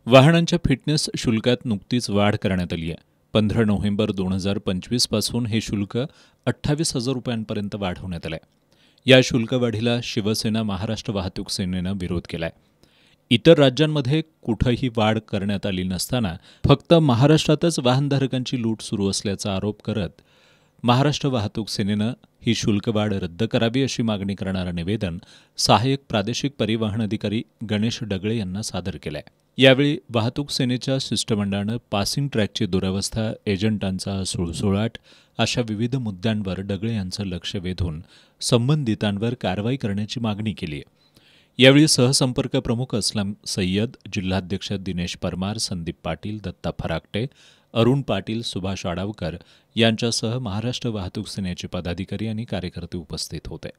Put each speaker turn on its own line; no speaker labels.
वाहनांच्या फिटनेस शुल्कात नुकतीच वाढ करण्यात आली आहे. 15 नोव्हेंबर 2025 पासून हे शुल्क 28,000 रुपयांपर्यंत वाढवण्यात आलं आहे. या शुल्कवाढीला शिवसेना महाराष्ट्र वाहतूक सेनेनं विरोध केला आहे. इतर राज्यांमध्ये कुठंही वाढ करण्यात आली नसताना फक्त महाराष्ट्रातच वाहनधारकांची लूट सुरू असल्याचा आरोप करत महाराष्ट्र वाहतूक सेनेनं ही शुल्कवाढ रद्द करावी अशी मागणी करणारं निवेदन सहाय्यक प्रादेशिक परिवहन अधिकारी गणेश डगळे यांना सादर केलं आहे. यावेळी वाहतूक सेनेच्या शिष्टमंडळानं पासिंग ट्रॅकची दुरवस्था, एजंटांचा सुळसुळाट अशा विविध मुद्द्यांवर डगळे यांचं लक्ष वेधून संबंधितांवर कारवाई करण्याची मागणी केली आहे. यावेळी सहसंपर्क प्रमुख असलम सय्यद, जिल्हाध्यक्ष दिनेश परमार, संदीप पाटील, दत्ता फराकटे, अरुण पाटील, सुभाष आडावकर यांच्यासह महाराष्ट्र वाहतूक सेनेचे पदाधिकारी आणि कार्यकर्ते उपस्थित होते.